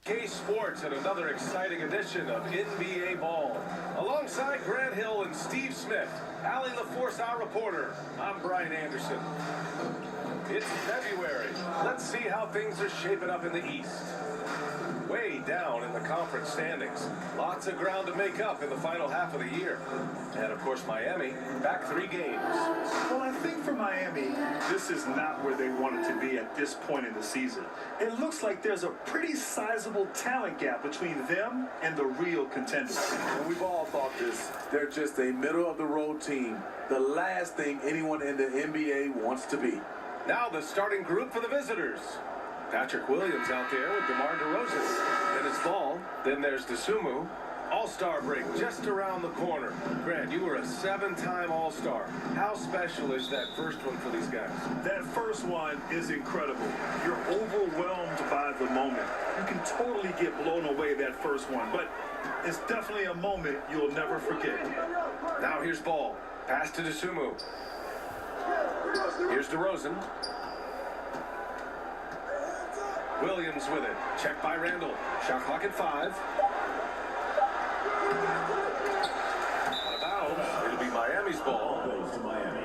K Sports and another exciting edition of NBA Ball. Alongside Grant Hill and Steve Smith, Allie LaForce, our reporter, I'm Brian Anderson. It's February. Let's see how things are shaping up in the East. Way down in the conference standings. Lots of ground to make up in the final half of the year. And of course, Miami, back 3 games. Well, I think for Miami, this is not where they wanted to be at this point in the season. It looks like there's a pretty sizable talent gap between them and the real contenders. And we've all thought this. They're just a middle-of-the-road team. The last thing anyone in the NBA wants to be. Now the starting group for the visitors. Patrick Williams out there with DeMar DeRozan. Then it's Ball. Then there's DeSumo. All-Star break just around the corner. Grant, you were a 7-time All-Star. How special is that first one for these guys? That first one is incredible. You're overwhelmed by the moment. You can totally get blown away that first one, but it's definitely a moment you'll never forget. Now here's Ball. Pass to DeSumo. Here's DeRozan. Williams with it. Checked by Randall. Shot clock at 5. Out of bounds. It'll be Miami's ball. Goes to Miami.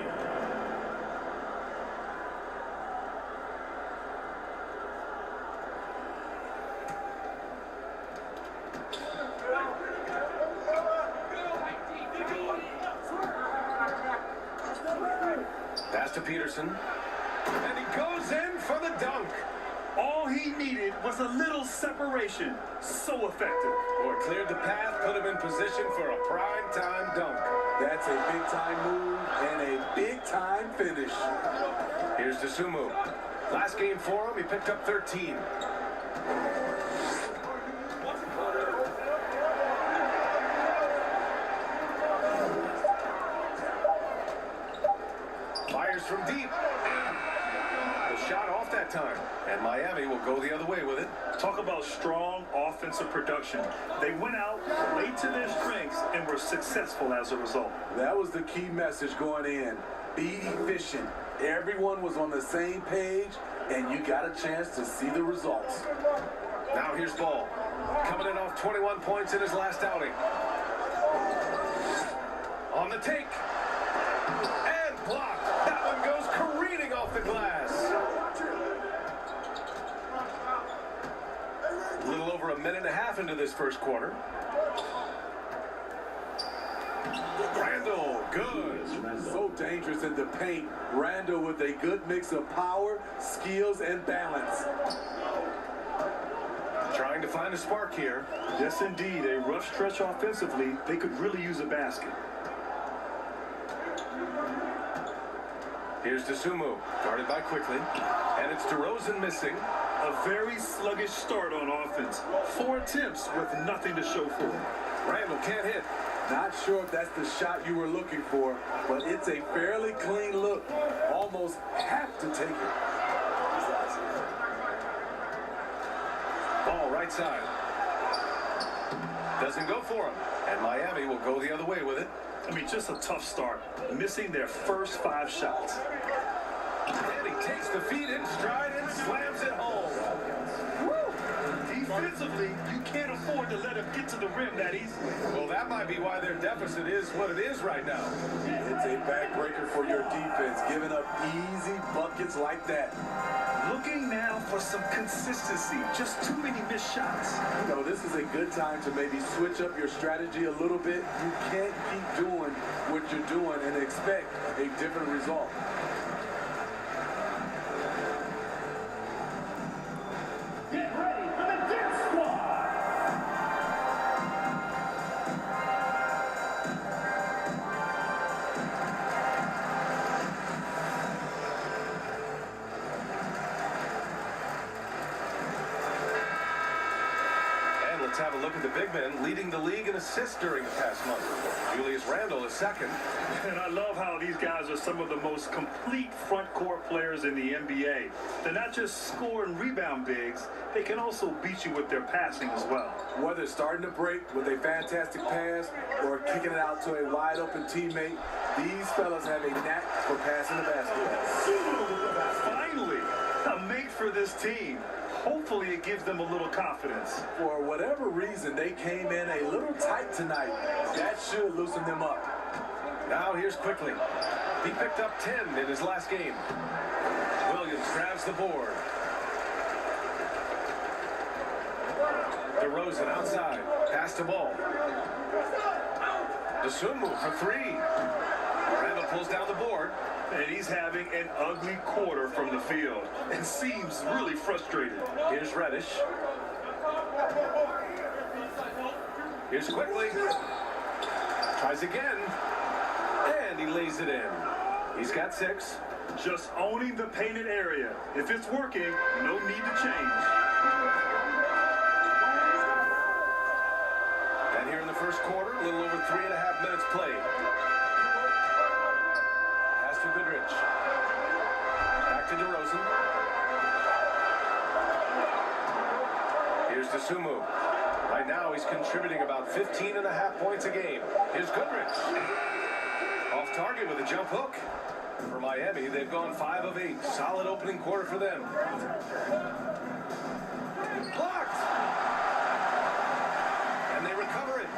Pass to Peterson. And he goes in for the dunk. All he needed was a little separation. So effective. Or cleared the path, put him in position for a prime-time dunk. That's a big-time move and a big-time finish. Here's DeSumo. Last game for him, he picked up 13. Fires from deep. The shot off that time. And Miami will go the other way with it. Talk about strong offensive production. They went out, played to their strengths, and were successful as a result. That was the key message going in. Be efficient. Everyone was on the same page, and you got a chance to see the results. Now here's Ball. Coming in off 21 points in his last outing. On the take. And blocked. That one goes careening off the glass. A little over a minute and a half into this first quarter. Randall, good. So dangerous in the paint. Randall with a good mix of power, skills, and balance. Trying to find a spark here. Yes, indeed. A rough stretch offensively. They could really use a basket. Here's DeSumo, guarded by Quickly. And it's DeRozan missing. A very sluggish start on offense. 4 attempts with nothing to show for it. Randall can't hit. Not sure if that's the shot you were looking for, but it's a fairly clean look. Almost have to take it. Ball right side. Doesn't go for him. And Miami will go the other way with it. I mean, just a tough start. Missing their first 5 shots. And he takes the feet in stride and slams it home. Defensively, you can't afford to let him get to the rim that easily. Well, that might be why their deficit is what it is right now. It's a backbreaker for your defense, giving up easy buckets like that. Looking now for some consistency. Just too many missed shots. You know, this is a good time to maybe switch up your strategy a little bit. You can't keep doing what you're doing and expect a different result. Get ready for the Dip Squad. Let's have a look at the big men leading the league in assists during the past month. Julius Randle is second. And I love how these guys are some of the most complete front court players in the NBA. They're not just score and rebound bigs, they can also beat you with their passing as well. Whether it's starting to break with a fantastic pass or kicking it out to a wide open teammate, these fellas have a knack for passing the basketball. Finally, a mate for this team. Hopefully it gives them a little confidence. For whatever reason, they came in a little tight tonight. That should loosen them up. Now here's Quickly. He picked up 10 in his last game. Williams grabs the board. DeRozan outside. Pass to Ball. DeSumo for three. Randall pulls down the board. And he's having an ugly quarter from the field and seems really frustrated. Here's Reddish. Here's Quickly. Tries again. And he lays it in. He's got 6. Just owning the painted area. If it's working, no need to change. And here in the first quarter, a little over 3.5 minutes played. Pass to Goodrich. Back to DeRozan. Here's DeSumo. Right now, he's contributing about 15.5 points a game. Here's Goodrich. Off target with a jump hook. For Miami, they've gone 5 of 8. Solid opening quarter for them. Blocked! And they recover it.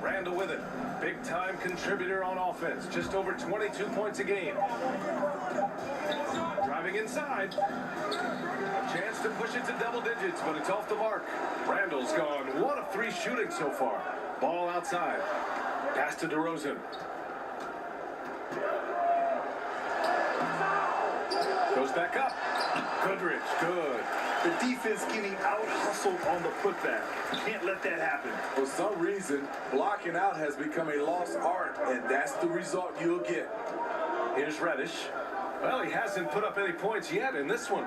Randall with it. Big time contributor on offense. Just over 22 points a game. Driving inside. A chance to push it to double digits, but it's off the mark. Randall's gone 1 of 3 shooting so far. Ball outside. Pass to DeRozan. Goes back up. Goodrich, good. The defense getting out-hustled on the putback. Can't let that happen. For some reason, blocking out has become a lost art, and that's the result you'll get. Here's Reddish. Well, he hasn't put up any points yet in this one.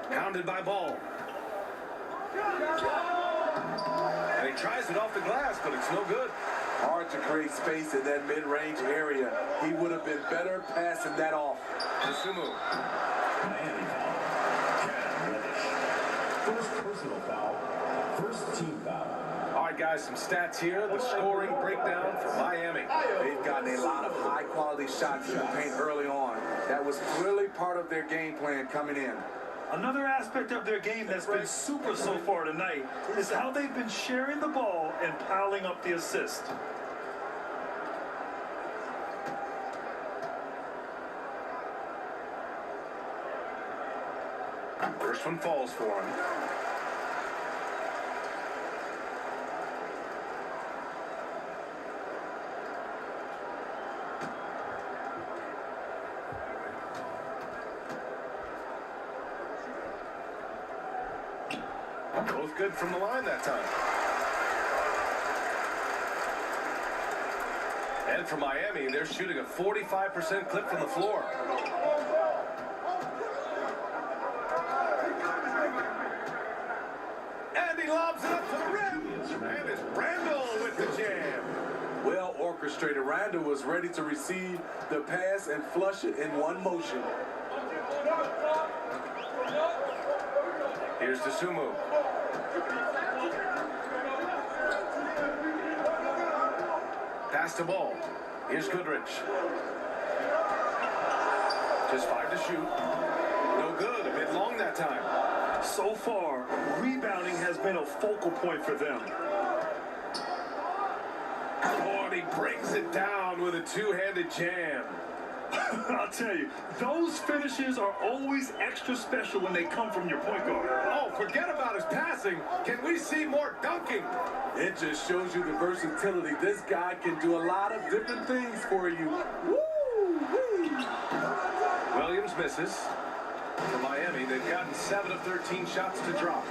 Pounded by Ball. And he tries it off the glass, but it's no good. Hard to create space in that mid-range area. He would have been better passing that off. DeSumo. Miami foul. Cam Reddish. First personal foul. First team foul. All right, guys, some stats here. The scoring breakdown for Miami. They've gotten a lot of high-quality shots in the paint early on. That was clearly part of their game plan coming in. Another aspect of their game that's been super so far tonight is how they've been sharing the ball and piling up the assist. First one falls for him. Both good from the line that time. And for Miami, they're shooting a 45% clip from the floor. And he lobs it up to the rim. And it's Randall with the jam. Well orchestrated. Randall was ready to receive the pass and flush it in one motion. Here's DeSumo. Pass to Ball. Here's Goodrich. Just 5 to shoot. No good. A bit long that time. So far, rebounding has been a focal point for them. Oh, and he brings it down with a two-handed jam. I'll tell you, those finishes are always extra special when they come from your point guard. Oh, forget about his passing. Can we see more dunking? It just shows you the versatility. This guy can do a lot of different things for you. Woo-wee. Williams misses. For Miami, they've gotten 7 of 13 shots to drop.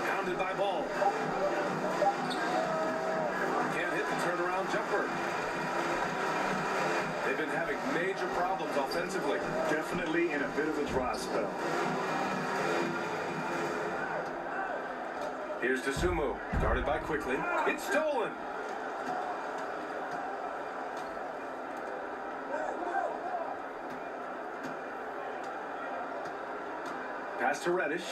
Pounded by Ball. Can't hit the turnaround jumper. They've been having major problems offensively. Definitely in a bit of a dry spell. Here's DeSumo, guarded by Quickly. It's stolen. Pass to Reddish.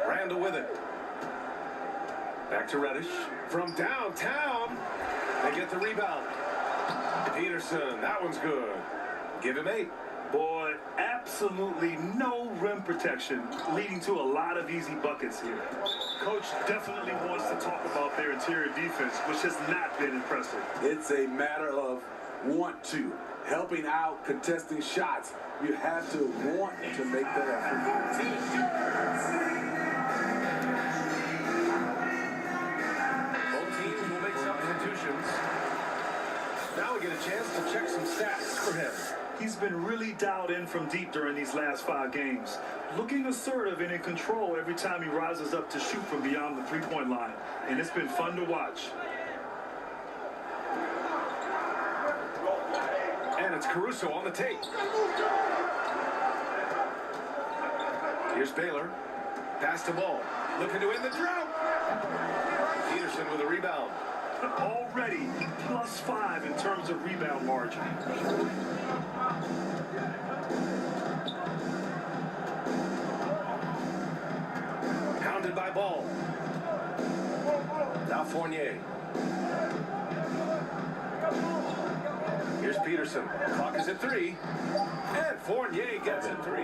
Randall with it. Back to Reddish. From downtown, they get the rebound. Peterson, that one's good. Give him 8. Boy, absolutely no rim protection, leading to a lot of easy buckets here. Coach definitely wants to talk about their interior defense, which has not been impressive. It's a matter of want to. Helping out, contesting shots. You have to want to make that effort. Both teams will make substitutions. Now we get a chance to check some stats for him. He's been really dialed in from deep during these last 5 games, looking assertive and in control every time he rises up to shoot from beyond the three-point line, and it's been fun to watch. And it's Caruso on the tape. Here's Baylor. Pass to Ball. Looking to end the drought. Peterson with a rebound. Already +5 in terms of rebound margin. Pounded by Ball. Now Fournier. Here's Peterson. Clock is at 3. And Fournier gets it 3.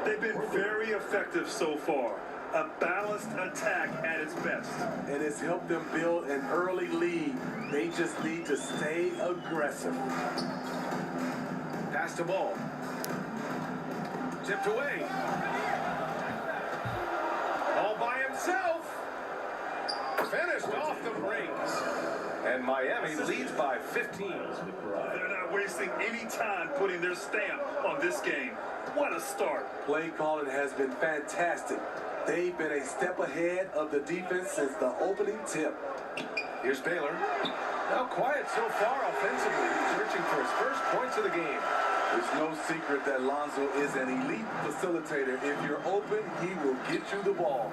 They've been very effective so far. A balanced attack at its best. And it's helped them build an early lead. They just need to stay aggressive. Pass to Ball. Tipped away. All by himself. Finished off the brakes. And Miami leads by 15. They're not wasting any time putting their stamp on this game. What a start. Play calling has been fantastic. They've been a step ahead of the defense since the opening tip. Here's Baylor. Now quiet so far offensively, searching for his first points of the game. It's no secret that Lonzo is an elite facilitator. If you're open, he will get you the ball.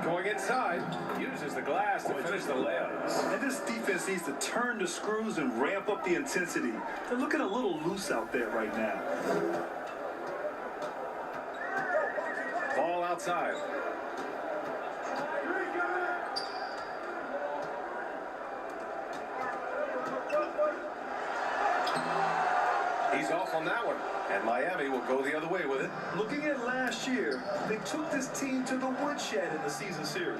Going inside, uses the glass to finish the layup. And this defense needs to turn the screws and ramp up the intensity. They're looking a little loose out there right now. Ball outside. He's off on that one, and Miami will go the other way with it. Looking at last year, they took this team to the woodshed in the season series.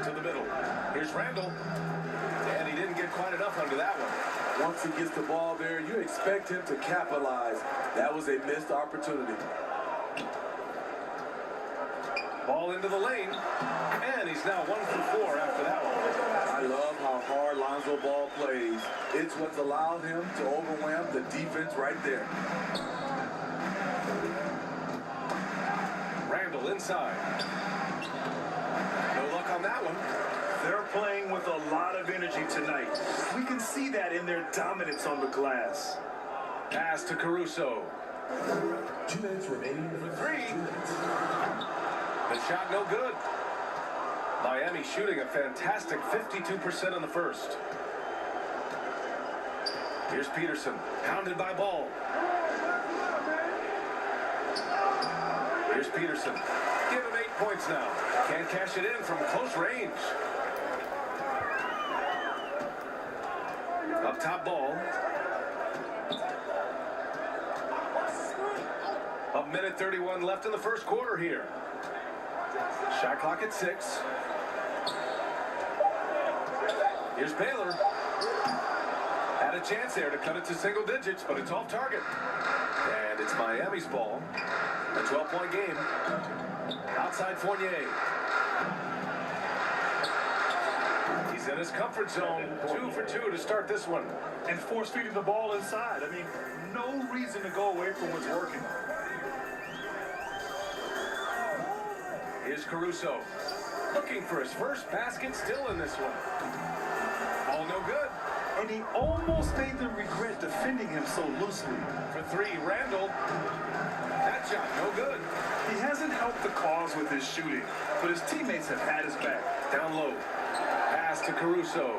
To the middle. Here's Randall. And he didn't get quite enough under that one. Once he gets the ball there, you expect him to capitalize. That was a missed opportunity. Ball into the lane. And he's now 1 for 4 after that one. I love how hard Lonzo Ball plays. It's what's allowed him to overwhelm the defense right there. Randall inside. No luck on that one. They're playing with a lot of energy tonight. We can see that in their dominance on the glass. Pass to Caruso. 2 minutes remaining For 3. The shot no good. Miami shooting a fantastic 52% in the first. Here's Peterson, pounded by Ball. Here's Peterson. Give him 8 points now. Can't cash it in from close range. Up top Ball. A minute 31 left in the first quarter here. Shot clock at 6. Here's Baylor. Had a chance there to cut it to single digits, but it's off target. And it's Miami's ball. A 12-point game. Outside Fournier. He's in his comfort zone. 2 for 2 to start this one. And force feeding the ball inside. I mean, no reason to go away from what's working. Here's Caruso. Looking for his first basket, still in this one. All no good. And he almost made them regret defending him so loosely. For 3, Randall. That shot no good. He hasn't helped the cause with his shooting, but his teammates have had his back. Down low. Pass Pass to Caruso.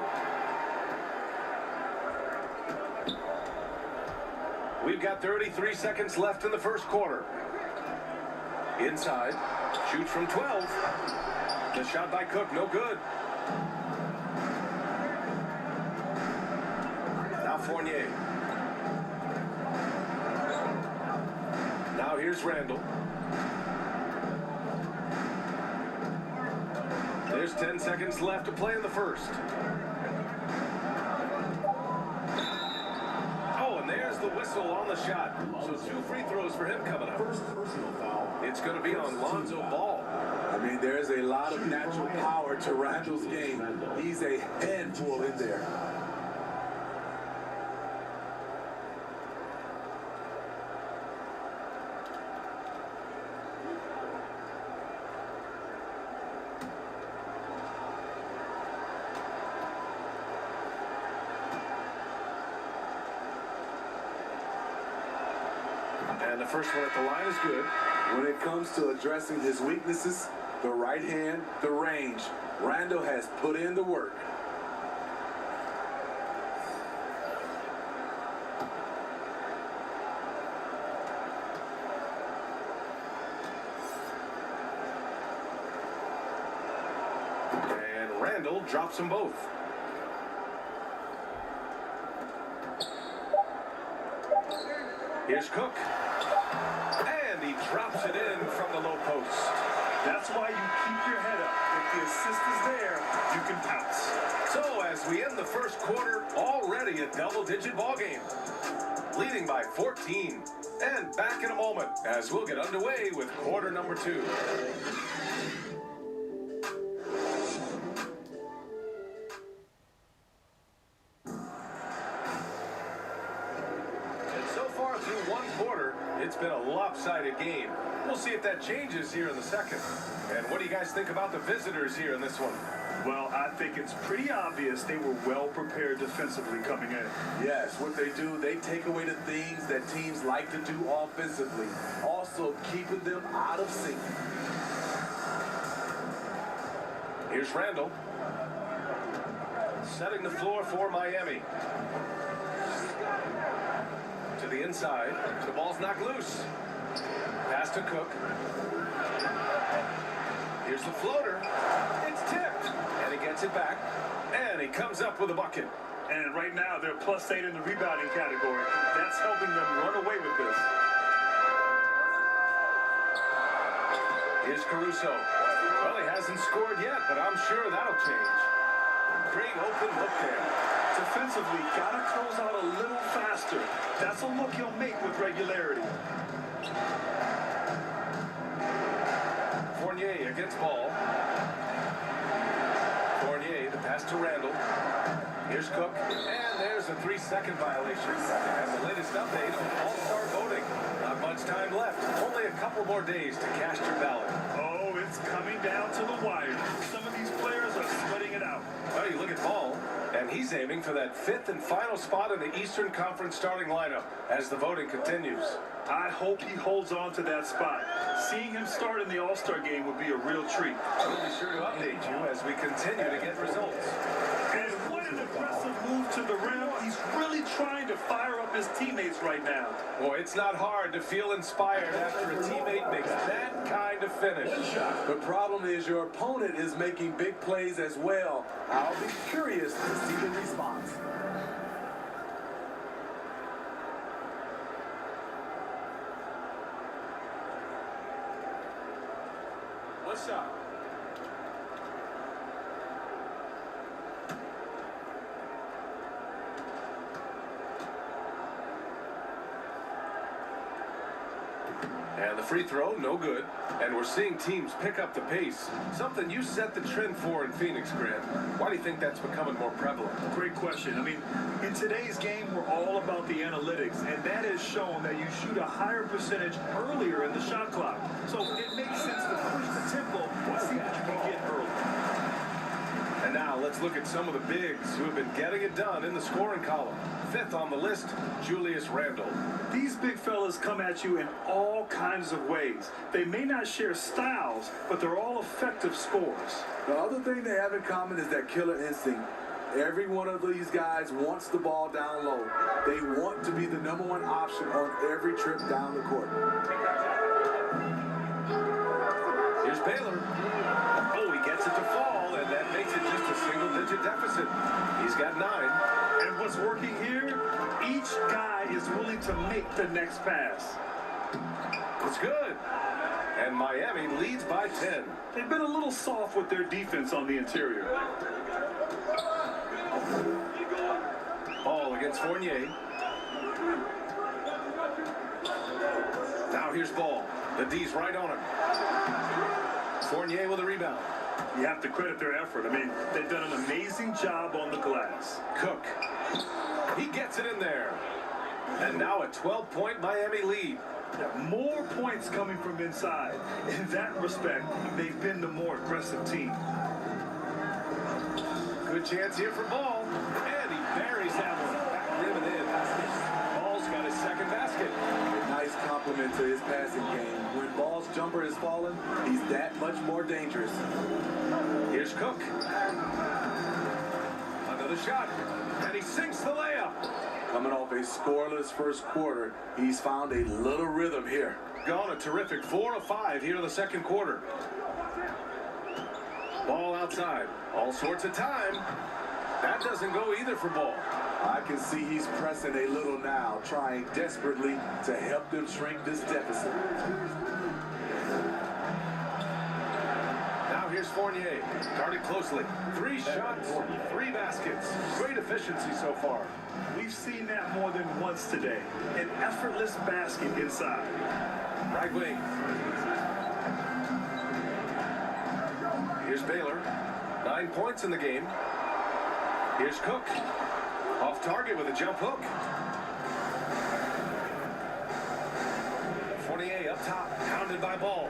We've got 33 seconds left in the first quarter. Inside, shoots from 12. The shot by Cook, no good. Now Fournier. Now here's Randall. There's 10 seconds left to play in the first. Oh, and there's the whistle on the shot. So 2 free throws for him coming up. First personal foul. It's going to be on Lonzo Ball. I mean, there's a lot of natural power to Randall's game. He's a handful in there. And the first one at the line is good. When it comes to addressing his weaknesses, the right hand, the range, Randall has put in the work. And Randall drops them both. Here's Cook. And he drops it in from the low post. That's why you keep your head up. If the assist is there, you can pounce. So as we end the first quarter, already a double-digit ball game. Leading by 14. And back in a moment as we'll get underway with quarter number 2. Through one quarter, it's been a lopsided game. We'll see if that changes here in the second. And what do you guys think about the visitors here in this one? Well, I think it's pretty obvious they were well prepared defensively coming in. Yes, what they do, they take away the things that teams like to do offensively, also keeping them out of sync. Here's Randall. Setting the floor for Miami. To the inside. The ball's knocked loose. Pass to Cook. Here's the floater. It's tipped. And he gets it back. And he comes up with a bucket. And right now, they're +8 in the rebounding category. That's helping them run away with this. Here's Caruso. Well, he hasn't scored yet, but I'm sure that'll change. Great open look there. Defensively, gotta close out a little faster. That's a look he'll make with regularity. Fournier against Ball. Fournier, the pass to Randall. Here's Cook, and there's a 3-second violation. And the latest update on All-Star voting. Not much time left. Only a couple more days to cast your ballot. Oh, it's coming down to the wire. Some of these players are sweating it out. Well, you look at Ball, and he's aiming for that 5th and final spot in the Eastern Conference starting lineup as the voting continues. I hope he holds on to that spot. Seeing him start in the All-Star game would be a real treat. We'll be sure to update you as we continue to get results. And what an aggressive move to the rim. He's really trying to fire up his teammates right now. Boy, it's not hard to feel inspired after a teammate makes that kind of finish. The problem is your opponent is making big plays as well. I'll be curious to see the response. What's up? And the free throw, no good. And we're seeing teams pick up the pace. Something you set the trend for in Phoenix, Grant. Why do you think that's becoming more prevalent? Great question. I mean, in today's game, we're all about the analytics, and that has shown that you shoot a higher percentage earlier in the shot clock. So it makes sense to push the tempo and see what you can get early. And now Now let's look at some of the bigs who have been getting it done in the scoring column. Fifth on the list, Julius Randle. These big fellas come at you in all kinds of ways. They may not share styles, but they're all effective scorers. The other thing they have in common is that killer instinct. Every one of these guys wants the ball down low. They want to be the #1 option on every trip down the court. Here's Baylor. Oh, he gets it to fall, and that makes it just a single-digit deficit. He's got 9. And what's working here? Each guy is willing to make the next pass. It's good. And Miami leads by 10. They've been a little soft with their defense on the interior. Ball against Fournier. Now here's Ball. The D's right on him. Fournier with a rebound. You have to credit their effort. I mean, they've done an amazing job on the glass. Cook. He gets it in there. And now a 12-point Miami lead. More points coming from inside. In that respect, they've been the more aggressive team. Good chance here for Ball. And he buries that one. Back rim and in. Ball's got his second basket. A nice compliment to his passing game. When Ball's jumper is falling, he's that much more dangerous. Here's Cook. Another shot. And he sinks the layup. Coming off a scoreless first quarter, he's found a little rhythm here. Gone a terrific 4 of 5 here in the second quarter. Ball outside. All sorts of time. That doesn't go either for Ball. I can see he's pressing a little now, trying desperately to help them shrink this deficit. Now here's Fournier. Guarded closely. 3 shots, 3 baskets. Great efficiency so far. We've seen that more than once today. An effortless basket inside. Right wing. Here's Baylor. 9 points in the game. Here's Cook. Off target with a jump hook. Fournier up top. Pounded by Ball.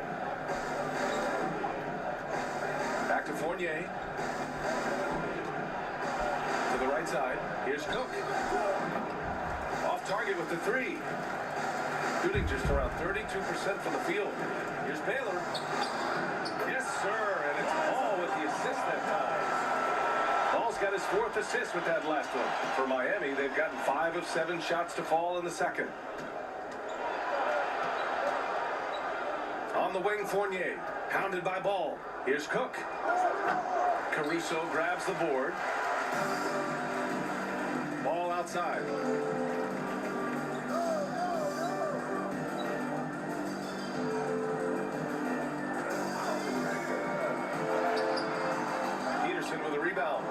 Back to Fournier. To the right side. Here's Cook. Off target with the 3. Shooting just around 32% from the field. Here's Baylor. Yes, sir. And it's Ball with the assist that time. Ball's got his 4th assist with that last one. For Miami, they've gotten 5 of 7 shots to fall in the second. On the wing, Fournier. Pounded by Ball. Here's Cook. Caruso grabs the board. Ball outside. With a rebound.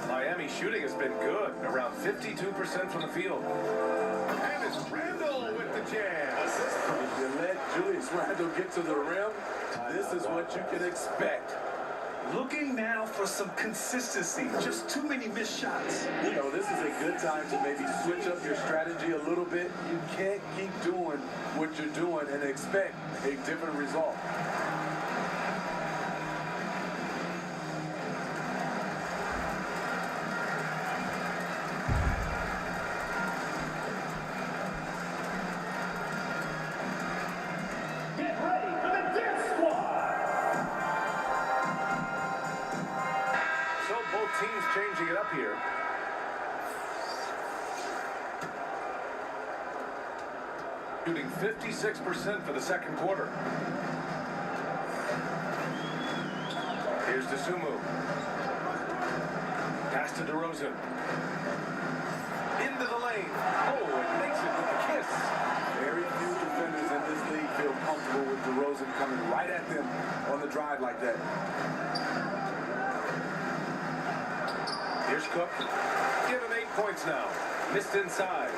Miami shooting has been good, around 52% from the field. And it's Randle with the jam. If you let Julius Randle get to the rim, this is what you can expect. Looking now for some consistency. Just too many missed shots. You know, this is a good time to maybe switch up your strategy a little bit. You can't keep doing what you're doing and expect a different result. Teams changing it up here. Shooting 56% for the second quarter. Here's DeSumo. Pass to DeRozan. Into the lane. Oh, it makes it with the kiss. Very few defenders in this league feel comfortable with DeRozan coming right at them on the drive like that. Here's Cook. Give him 8 points now. Missed inside.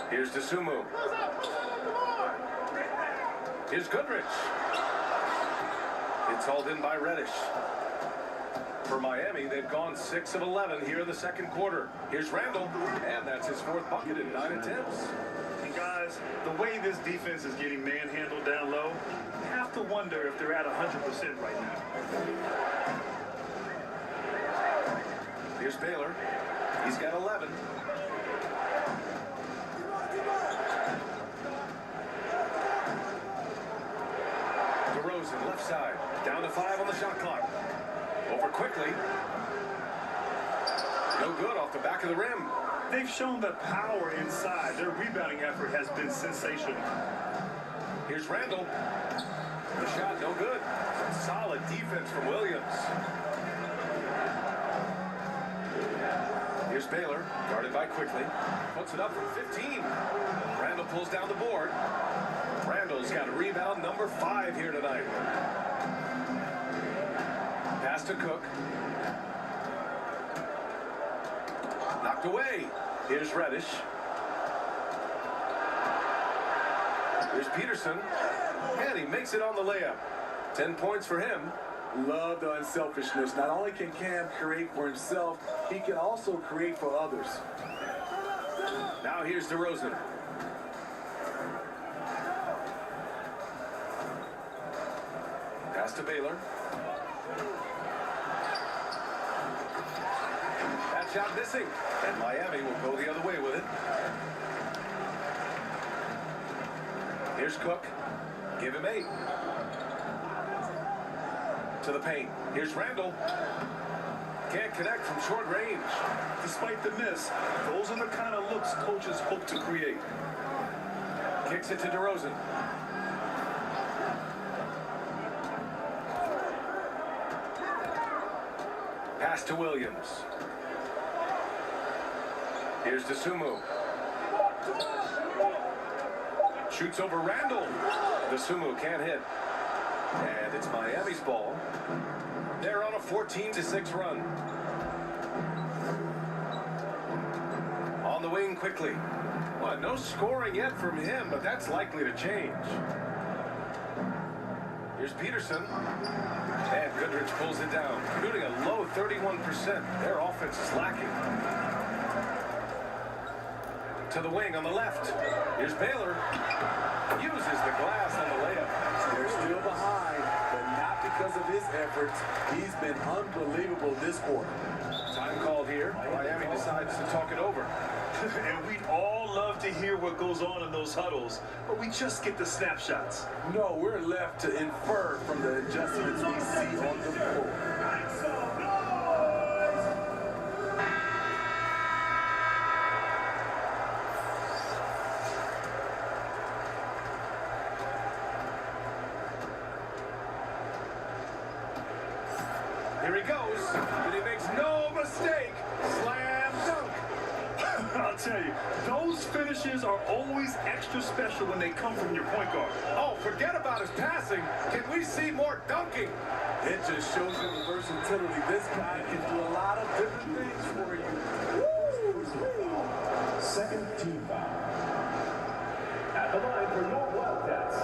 Here's DeSumo. Here's Goodrich. It's hauled in by Reddish. For Miami, they've gone 6 of 11 here in the second quarter. Here's Randle, and that's his 4th bucket in 9 attempts. And guys, guys, the way this defense is getting manhandled down low, I have to wonder if they're at 100% right now. Here's Baylor. He's got 11. DeRozan, left side. Down to 5 on the shot clock. Over quickly. No good off the back of the rim. They've shown that power inside. Their rebounding effort has been sensational. Here's Randall. The shot, no good. Solid defense from Williams. Here's Baylor, guarded by Quickly. Puts it up from 15. Randall pulls down the board. Randall's got rebound number 5 here tonight. Pass to Cook. Knocked away. Here's Reddish. Here's Peterson. And he makes it on the layup. 10 points for him. Love the unselfishness. Not only can Cam create for himself, he can also create for others. Now here's DeRozan. Pass to Baylor. That shot missing. And Miami will go the other way with it. Here's Cook. Give him 8. To the paint. Here's Randall. Can't connect from short range. Despite the miss, those are the kind of looks coaches hope to create. Kicks it to DeRozan. Pass to Williams. Here's DeSumo. Shoots over Randall. DeSumo can't hit. And it's Miami's ball. They're on a 14-6 run. On the wing quickly. Well, no scoring yet from him, but that's likely to change. Here's Peterson. And Goodrich pulls it down. Shooting a low 31%. Their offense is lacking. To the wing on the left. Here's Baylor. Uses the glass on the layup. They're still behind, but not because of his efforts. He's been unbelievable this quarter. Time called here. Miami decides to talk it over. And we'd all love to hear what goes on in those huddles, but we just get the snapshots. No, we're left to infer from the adjustments we see on the floor. Here he goes, and he makes no mistake. Slam dunk. I'll tell you, those finishes are always extra special when they come from your point guard. Oh, forget about his passing. Can we see more dunking? It just shows you the versatility. This guy can do a lot of different things for you. Second team foul. At the line for your Wildcats,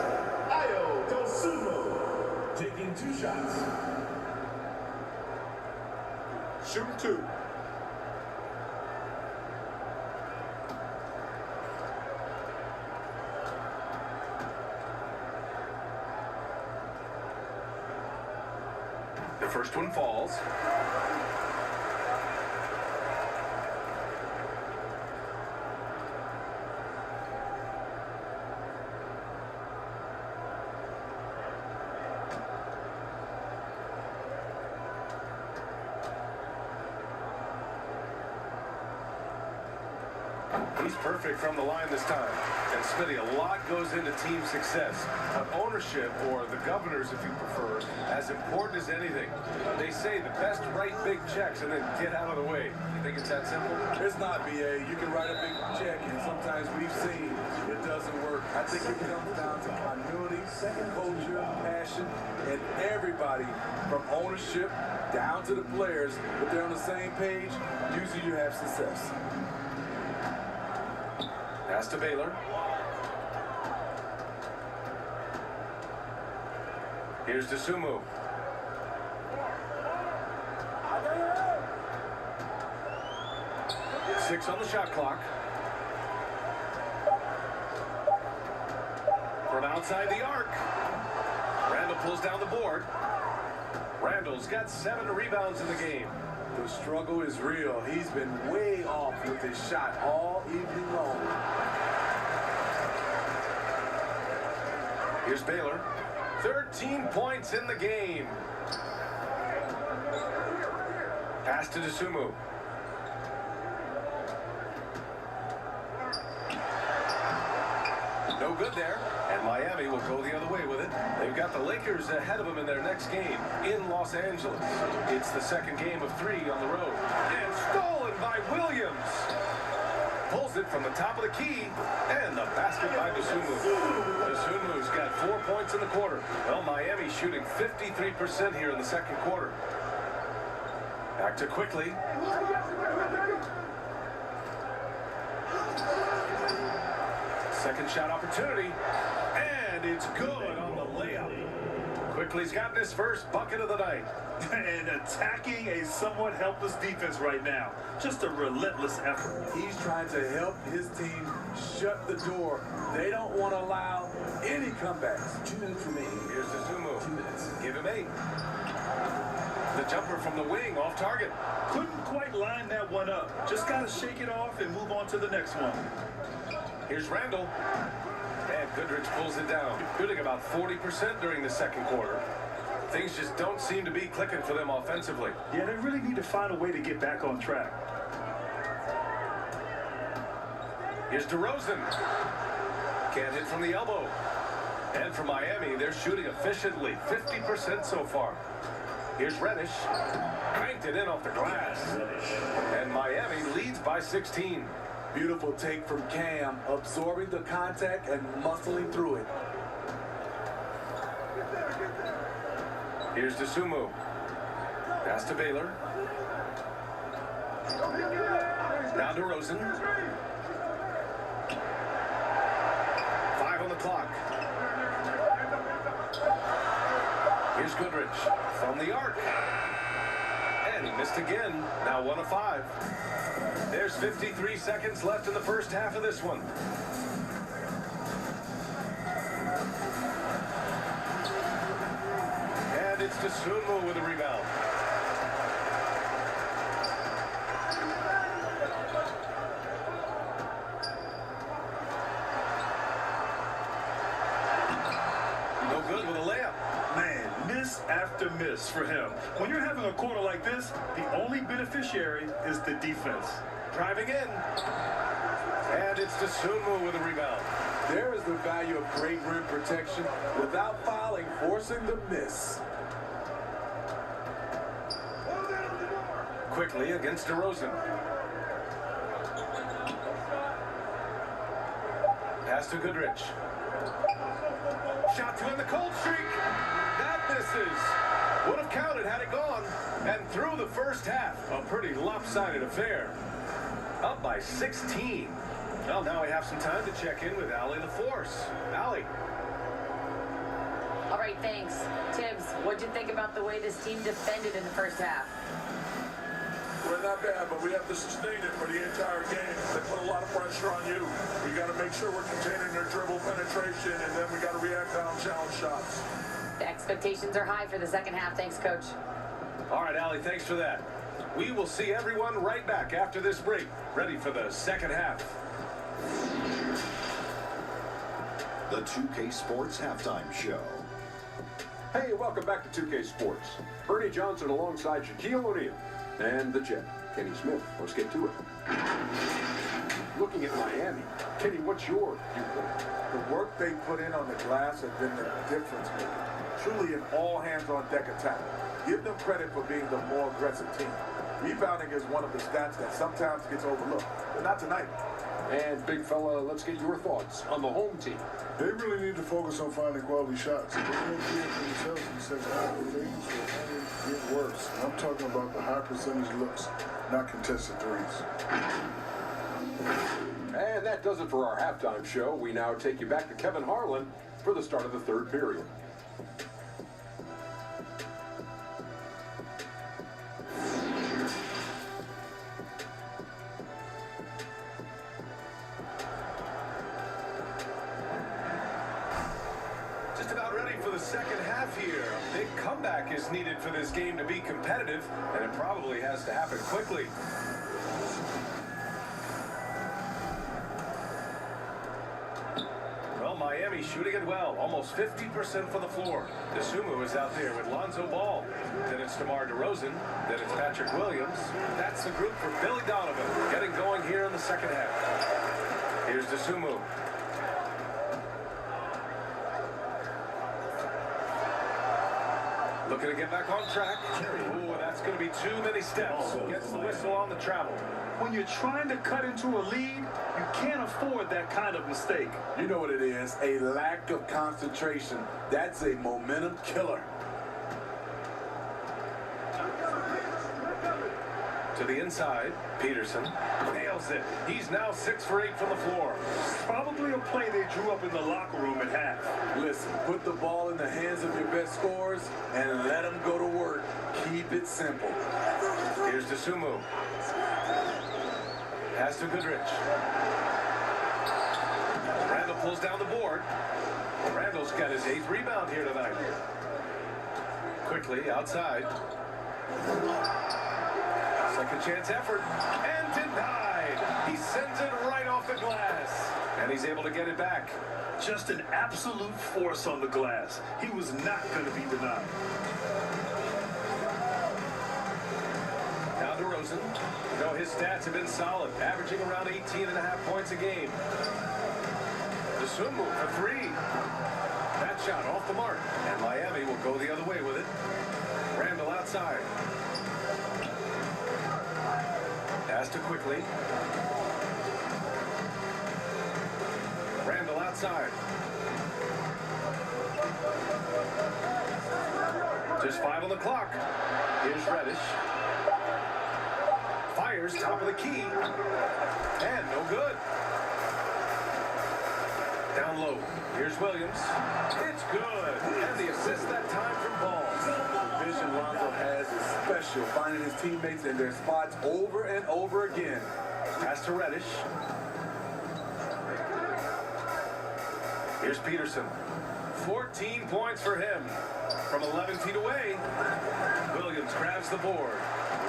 Ayo Dosunmu, taking 2 shots. Shooting 2. The first one falls. He's perfect from the line this time. And Smitty, a lot goes into team success. But ownership, or the governors if you prefer, as important as anything. They say the best write big checks and then get out of the way. You think it's that simple? It's not, BA. You can write a big check, and sometimes we've seen it doesn't work. I think it comes down to continuity, culture, passion, and everybody from ownership down to the players. If they're on the same page, usually you have success. Pass to Baylor. Here's DeSumo. Six on the shot clock. outside the arc. Randall pulls down the board. Randall's got 7 rebounds in the game. The struggle is real. He's been way off with his shot all evening long. Here's Baylor. 13 points in the game. Pass to Dosunmu. No good there, and Miami will go the other way with it. They've got the Lakers ahead of them in their next game in Los Angeles. It's the second game of 3 on the road. And stolen by Williams. Pulls it from the top of the key, and the basket by Dosunmu. Dosunmu's got 4 points in the quarter. Well, Miami shooting 53% here in the second quarter. Back to Quickly. Second shot opportunity, and it's good on the layup. Quickly's gotten his first bucket of the night. And attacking a somewhat helpless defense right now. Just a relentless effort. He's trying to help his team shut the door. They don't want to allow any comebacks. 2 minutes remaining. Here's Dosunmu. 2 minutes. Give him 8. The jumper from the wing, off target. Couldn't quite line that one up. Just got to shake it off and move on to the next one. Here's Randall. And Goodrich pulls it down. Shooting about 40% during the second quarter. Things just don't seem to be clicking for them offensively. Yeah, they really need to find a way to get back on track. Here's DeRozan. Can't hit from the elbow. And for Miami, they're shooting efficiently. 50% so far. Here's Reddish. Cranked it in off the glass. And Miami leads by 16. Beautiful take from Cam, absorbing the contact and muscling through it. Here's Dosunmu. Pass to Baylor. Now DeRozan. 5 on the clock. Here's Goodrich from the arc. And he missed again. Now 1 of 5. There's 53 seconds left in the first half of this one. And it's Dosunmu with a rebound. No good with a layup. Man, miss after miss for him. When you're having a quarter like this, the only beneficiary is the defense. Driving in. And it's Dosunmu with a rebound. There is the value of great rim protection without fouling, forcing the miss. Quickly against DeRozan. Pass to Goodrich. Shot to end the cold streak. That misses. Would have counted had it gone. And through the first half, a pretty lopsided affair. Up by 16. Well, now we have some time to check in with Allie LaForce. Allie. All right, thanks. Tibbs, what'd you think about the way this team defended in the first half? We're not bad, but we have to sustain it for the entire game. They put a lot of pressure on you. We got to make sure we're containing their dribble penetration, and then we got to react on challenge shots. The expectations are high for the second half. Thanks, Coach. All right, Allie, thanks for that. We will see everyone right back after this break, ready for the second half. The 2K Sports Halftime Show. Hey, welcome back to 2K Sports. Bernie Johnson alongside Shaquille O'Neal and the Jet, Kenny Smith. Let's get to it. Looking at Miami, Kenny, what's your viewpoint? The work they put in on the glass has been the difference maker. Truly an all-hands-on-deck attack. Give them credit for being the more aggressive team. Rebounding is one of the stats that sometimes gets overlooked, but not tonight. And big fella, let's get your thoughts on the home team. They really need to focus on finding quality shots. They can't do it for themselves in the second half. They just get worse. And I'm talking about the high percentage looks, not contested threes. And that does it for our halftime show. We now take you back to Kevin Harlan for the start of the third period. Just about ready for the second half here. A big comeback is needed for this game to be competitive, and it probably has to happen quickly. Well, Miami shooting it well, almost 50% for the floor. DeSumo is out there with Lonzo Ball. Then it's DeMar DeRozan. Then it's Patrick Williams. That's the group for Billy Donovan, getting going here in the second half. Here's DeSumo. Looking to get back on track. Ooh, that's going to be too many steps. Gets the whistle on the travel. When you're trying to cut into a lead, you can't afford that kind of mistake. You know what it is, a lack of concentration. That's a momentum killer. To the inside, Peterson nails it. He's now 6 for 8 from the floor. Probably a play they drew up in the locker room at half. Listen, put the ball in the hands of your best scorers and let them go to work. Keep it simple. Here's DeSumo. Pass to Goodrich. Randall pulls down the board. Randall's got his 8th rebound here tonight. Quickly outside. Second chance effort, and denied. He sends it right off the glass, and he's able to get it back. Just an absolute force on the glass. He was not going to be denied. Now DeRozan. You know, his stats have been solid, averaging around 18.5 points a game. DeSumo for 3. That shot off the mark, and Miami will go the other way with it. Randall outside. Pass to quickly. Randall outside. Just 5 on the clock. Here's Reddish. Fires top of the key. And no good. Down low. Here's Williams. It's good. And the assist that time from Ball. The vision Lonzo has is special, finding his teammates in their spots over and over again. Pass to Reddish. Here's Peterson. 14 points for him. From 11 feet away, Williams grabs the board.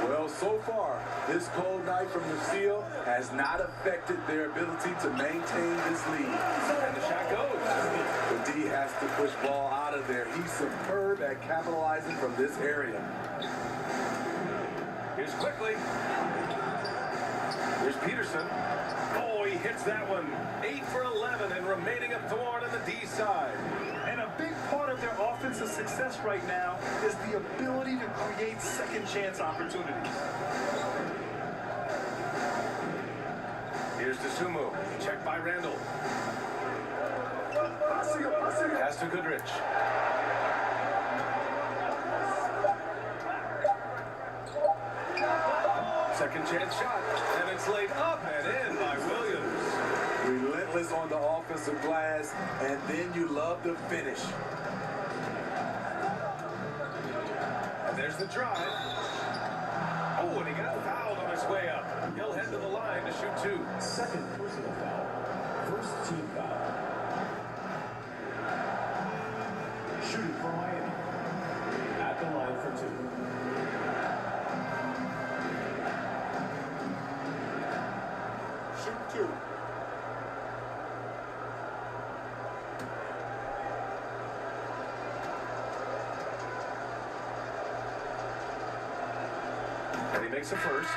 Well, so far, this cold night from Lucille has not affected their ability to maintain this lead. And the shot goes. The D has to push Ball out of there. He's superb at capitalizing from this area. Here's quickly. Here's Peterson. Oh, he hits that one. 8 for 11 and remaining a thorn in the D side. And a big part of their offensive success right now is the ability to create second chance opportunities. Here's DeSumo. Checked by Randall. Pass to Goodrich. Second chance shot. And it's laid up and in by Williams. Relentless on the offensive glass, and then you love the finish. And there's the drive. Oh, and he got fouled on his way up. He'll head to the line to shoot 2. Second personal foul. First team foul. Shooting for Miami. At the line for 2. Shoot 2. And he makes a first.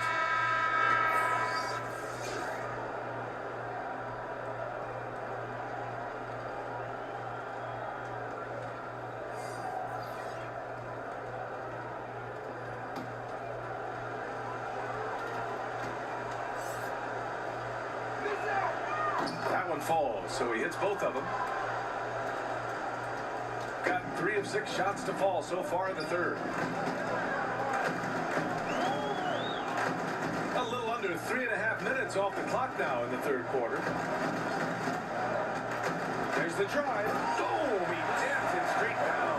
That one falls, so he hits both of them. Got 3 of 6 shots to fall so far in the third. A little under 3.5 minutes off the clock now in the third quarter. There's the drive. Oh, he tapped it straight down.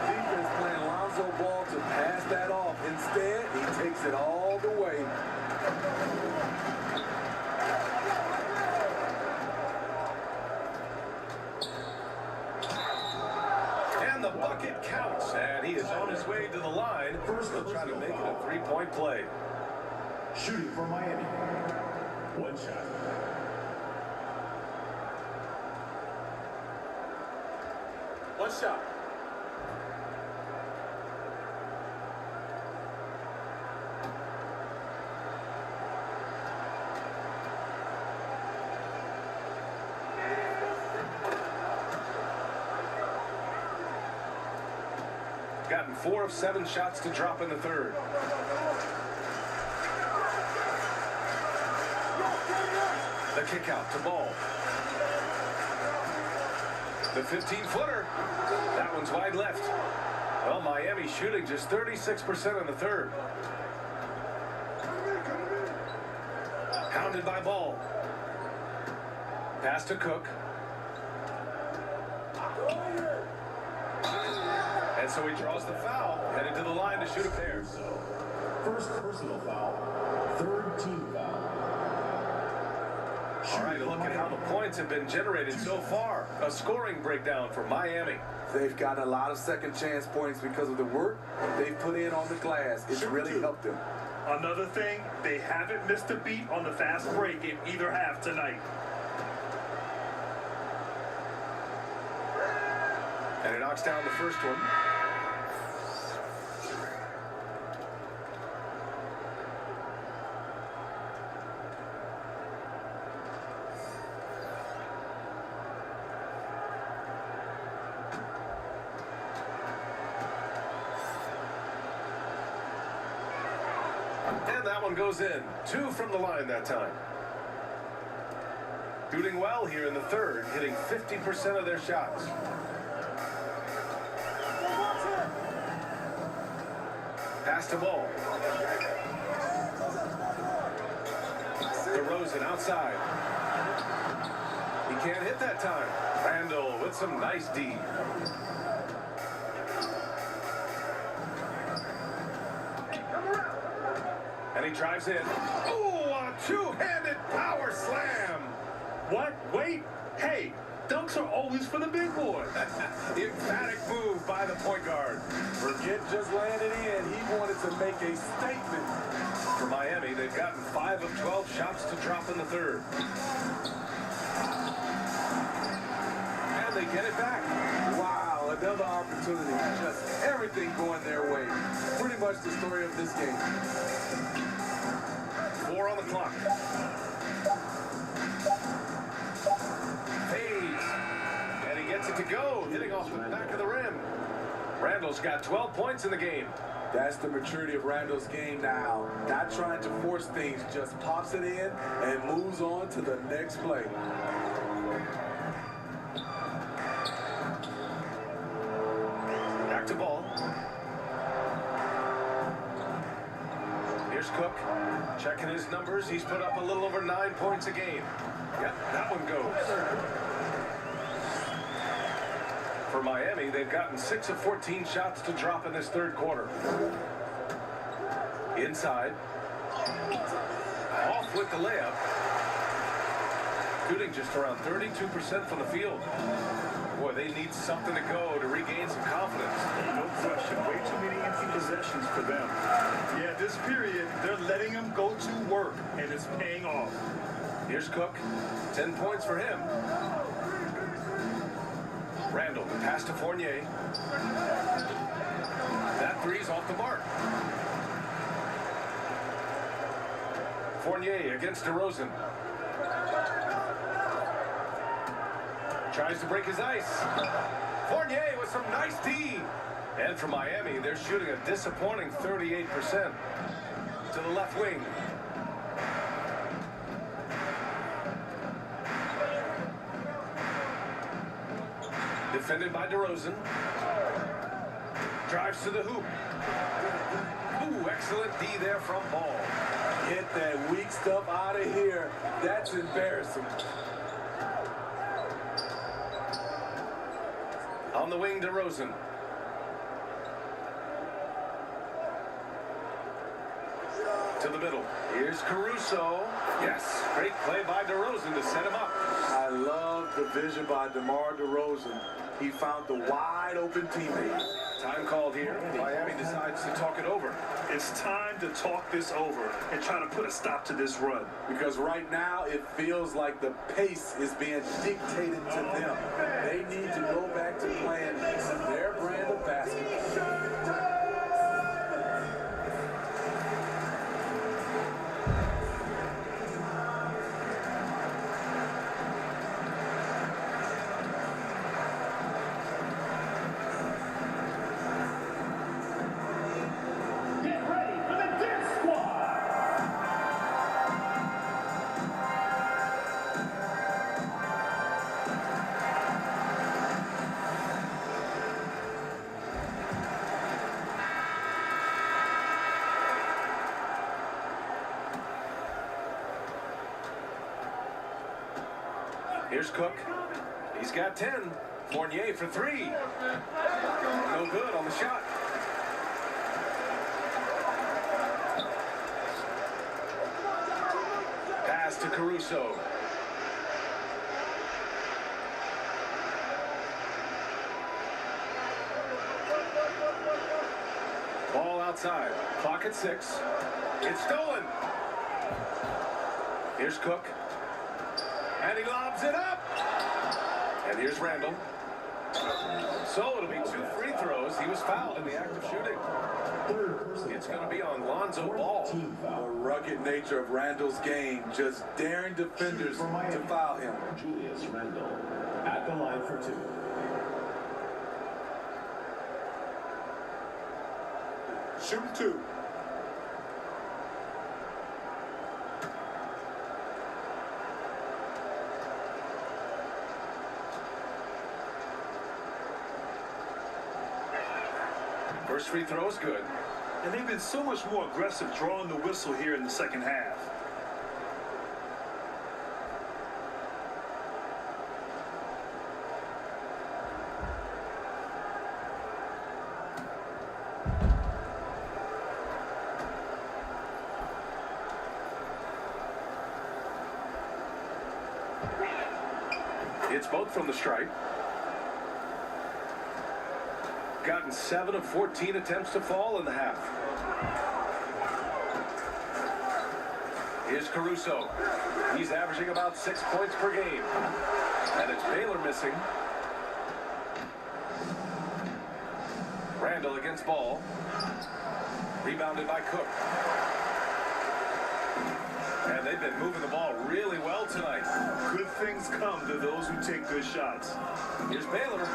Defense playing Lonzo Ball to pass that off. Instead, he takes it all the way. bucket counts, and he is on his way to the line. First, he'll try to make it a three-point play. Shooting for Miami. One shot. One shot. Gotten 4 of 7 shots to drop in the third. The kick out to Ball. The 15-footer. That one's wide left. Well, Miami shooting just 36% in the third. Hounded by Ball. Pass to Cook. And so he draws the foul, headed to the line to shoot a pair. First personal foul. Third team foul. All right, look at how the points have been generated so far. A scoring breakdown for Miami. They've gotten a lot of second chance points because of the work they've put in on the glass. It's really helped them. Another thing, they haven't missed a beat on the fast break in either half tonight. And it knocks down the first one. And that one goes in. 2 from the line that time. Shooting well here in the third, hitting 50% of their shots. Pass to Ball. DeRozan outside. He can't hit that time. Randall with some nice D. And he drives in. Oh, a two-handed power slam. What? Wait. Hey, dunks are always for the big boys. Emphatic move by the point guard. Forget just landing in. He wanted to make a statement. For Miami, they've gotten 5 of 12 shots to drop in the third. And they get it back. Wow, another opportunity. Just everything going their way. Pretty much the story of this game. 4 on the clock. Hayes. And he gets it to go, hitting off the back of the rim. Randall's got 12 points in the game. That's the maturity of Randall's game now. Not trying to force things, just pops it in and moves on to the next play. Back to Ball. Here's Cook. Checking his numbers. He's put up a little over 9 points a game. Yep, that one goes. For Miami, they've gotten 6 of 14 shots to drop in this third quarter. Inside. Off with the layup. Shooting just around 32% from the field. Boy, they need something to go to regain some confidence. No question. Way too many empty possessions for them. Yeah, this period, they're letting them go to work, and it's paying off. Here's Cook. 10 points for him. Randall, the pass to Fournier. That three's off the mark. Fournier against DeRozan. Tries to break his ice. Fournier with some nice D. And for Miami, they're shooting a disappointing 38%. To the left wing. Defended by DeRozan. Drives to the hoop. Ooh, excellent D there from Ball. Get that weak stuff out of here. That's embarrassing. On the wing, DeRozan. To the middle. Here's Caruso. Yes, great play by DeRozan to set him up. I love love the vision by DeMar DeRozan. He found the wide open teammate. Time called here. Miami decides to talk it over. It's time to talk this over and try to put a stop to this run. Because right now it feels like the pace is being dictated to them. They need to go back to playing their brand of basketball. Get ready for the Dance Squad. Here's Cook. He's got 10. Fournier for 3. No good on the shot. Pass to Caruso. Ball outside. Clock at 6. It's stolen. Here's Cook. And he lobs it up. And here's Randall. So it'll be 2 free throws. He was fouled in the act of shooting. It's going to be on Lonzo Ball. The rugged nature of Randall's game, just daring defenders to foul him. Julius Randle at the line for 2. Shooting 2. First free throw is good. And they've been so much more aggressive drawing the whistle here in the second half. It's both from the stripe. Gotten 7 of 14 attempts to fall in the half. Here's Caruso. He's averaging about 6 points per game. And it's Baylor missing. Randall against Ball. Rebounded by Cook. And they've been moving the ball really well tonight. Good things come to those who take good shots. Here's Baylor.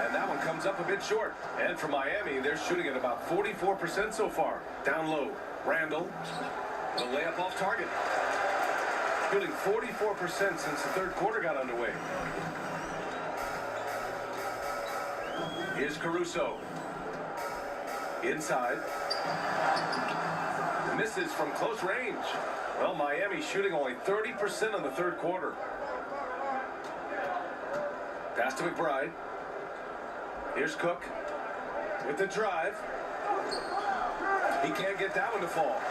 And that one comes up a bit short. And for Miami, they're shooting at about 44% so far. Down low, Randall. The layup off target. Shooting 44% since the third quarter got underway. Here's Caruso. Inside. Misses from close range. Well, Miami shooting only 30% in the third quarter. Pass to McBride. Here's Cook with the drive. He can't get that one to fall.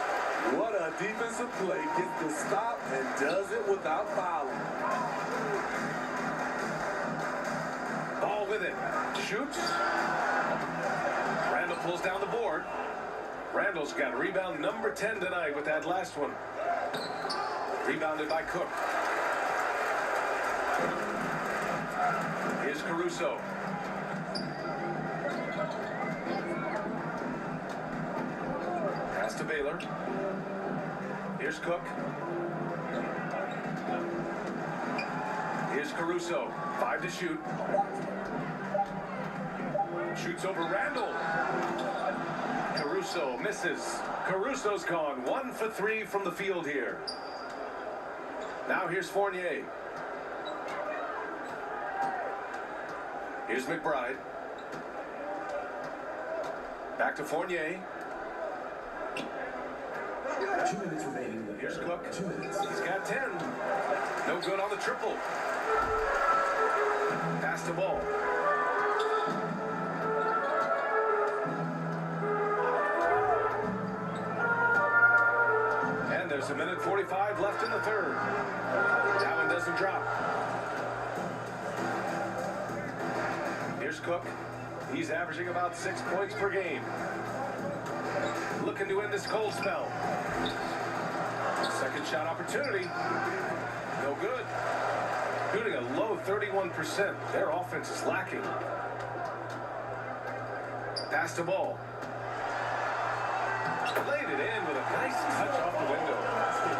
What a defensive play. Gets the stop and does it without fouling. Ball with it. Shoots. Randall pulls down the board. Randall's got rebound number 10 tonight with that last one. Rebounded by Cook. Here's Caruso. Pass to Baylor. Here's Cook. Here's Caruso. 5 to shoot. Shoots over Randall. Caruso misses. Caruso's gone 1 for 3 from the field here. Now here's Fournier. Here's McBride. Back to Fournier. 2 minutes remaining in the Here's third. Cook. 2 minutes. He's got 10. No good on the triple. Pass the ball. And there's a minute 45 left in the third. That one doesn't drop. Cook. He's averaging about 6 points per game. Looking to end this cold spell. Second shot opportunity. No good. Shooting a low 31%. Their offense is lacking. Pass the ball. Laid it in with a nice touch off the window.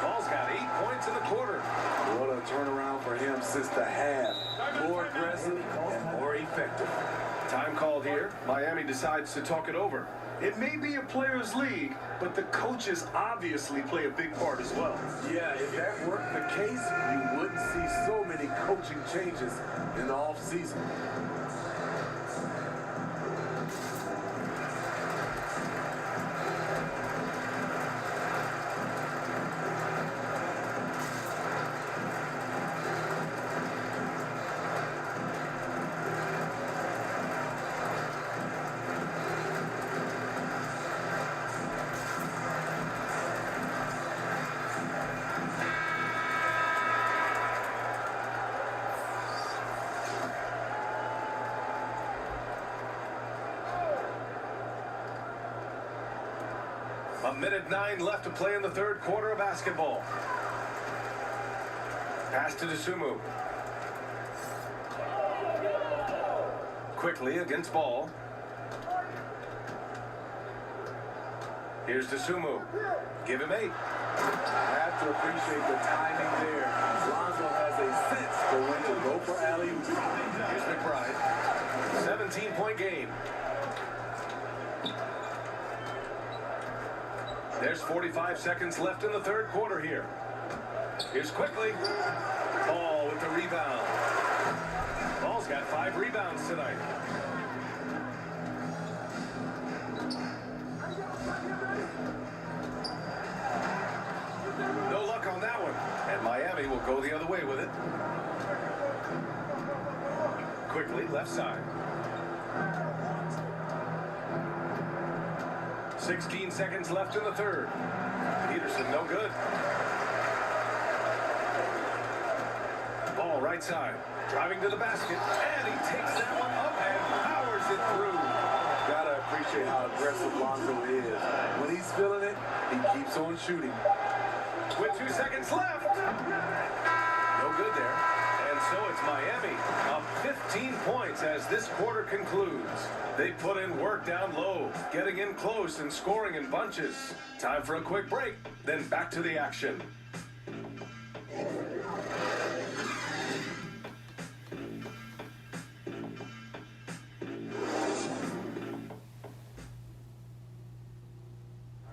Ball's got 8 points in the quarter. What a turnaround for him since the half. More aggressive and more effective. Time called here. Miami decides to talk it over. It may be a players' league, but the coaches obviously play a big part as well. Yeah, if that weren't the case, you wouldn't see so many coaching changes in the offseason. A minute 9 left to play in the third quarter of basketball. Pass to Dosunmu. Quickly against ball. Here's Dosunmu. Give him 8. I have to appreciate the timing there. Lonzo has a sense for when to go for alley-oop. Here's McBride. 17-point game. There's 45 seconds left in the third quarter here. Here's quickly. Ball with the rebound. Ball's got 5 rebounds tonight. No luck on that one. And Miami will go the other way with it. Quickly, left side. 16 seconds left in the third. Peterson, no good. Ball right side. Driving to the basket. And he takes that one up and powers it through. Gotta appreciate how aggressive Lonzo is. When he's feeling it, he keeps on shooting. With 2 seconds left. No good there. And so it's Miami up 15 points as this quarter concludes. They put in work down low, getting in close and scoring in bunches. Time for a quick break, then back to the action.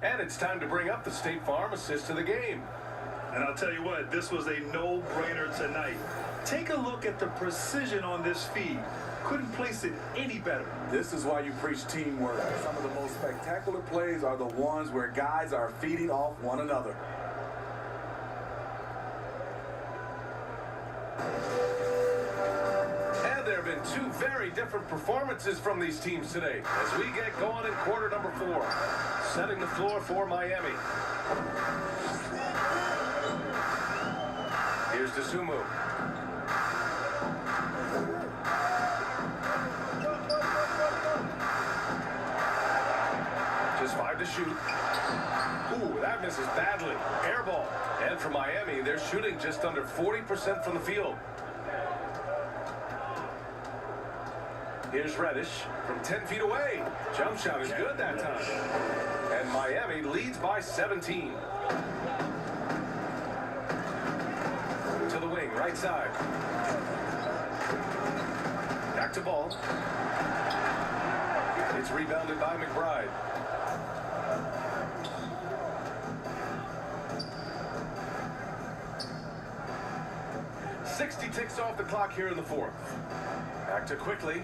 And it's time to bring up the State Farm assist of the game. And I'll tell you what, this was a no-brainer tonight. Take a look at the precision on this feed. Couldn't place it any better. This is why you preach teamwork. Some of the most spectacular plays are the ones where guys are feeding off one another. And there have been 2 very different performances from these teams today as we get going in quarter number 4. Setting the floor for Miami. Here's Dosunmu. Just 5 to shoot. Ooh, that misses badly. Air ball. And for Miami, they're shooting just under 40% from the field. Here's Reddish from 10 feet away. Jump shot is good that time. And Miami leads by 17. To the wing, right side. Back to ball. It's rebounded by McBride. .60 ticks off the clock here in the fourth. Back to quickly.